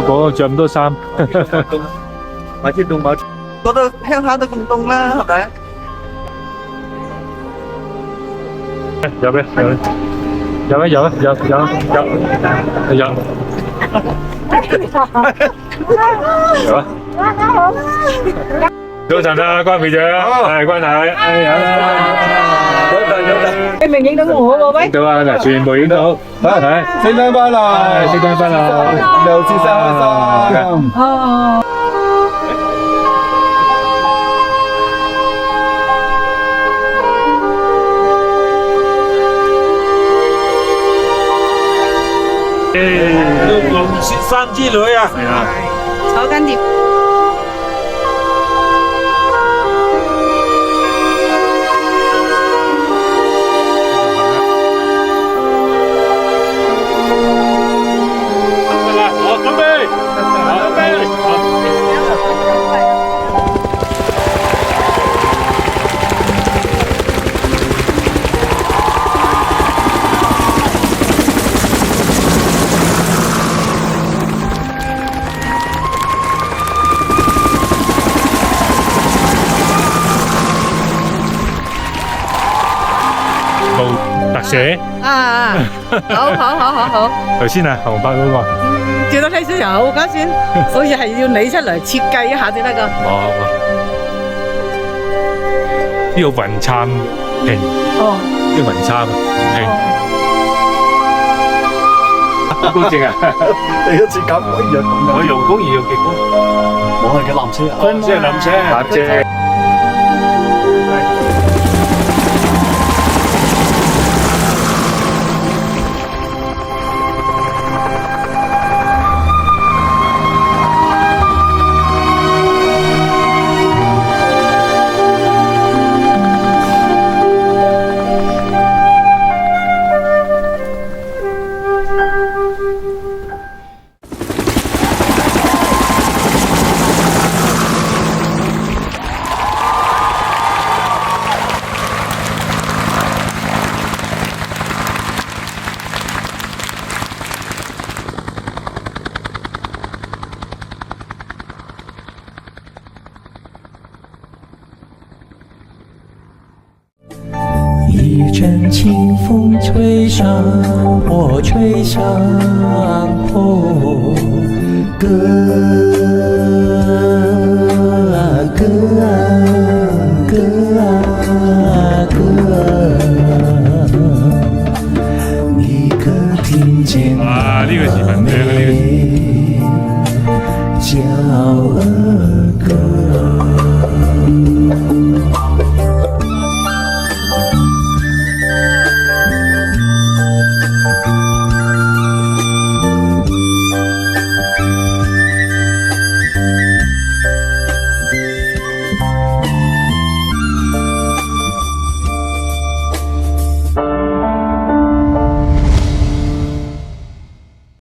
果着咁多衫，買天凍買，覺得鄉下都咁凍啦，係咪？有咩？有咩？有啊！有。有啊！早晨啊，關會長，係關太，你明影到我喎喂？影到啊，嗱，全部影到，係聖誕快樂，聖誕快樂，又節生開心。哦。龍雪山之旅啊！係啊，坐緊碟。特寫啊！好。頭先啊，紅白嗰個。見到睇書又好高興，所以係要你出嚟設計一下先得㗎。呢個雲杉屏，呢個雲杉屏，好高正啊！第一次搞可以有咁樣，我用工而用極光，我係嘅纜車啊，即係纜車，纜車。一阵清风吹上我，吹上坡，歌啊歌啊歌啊歌，你可听见？啊，呢個視頻靚啊！呢個。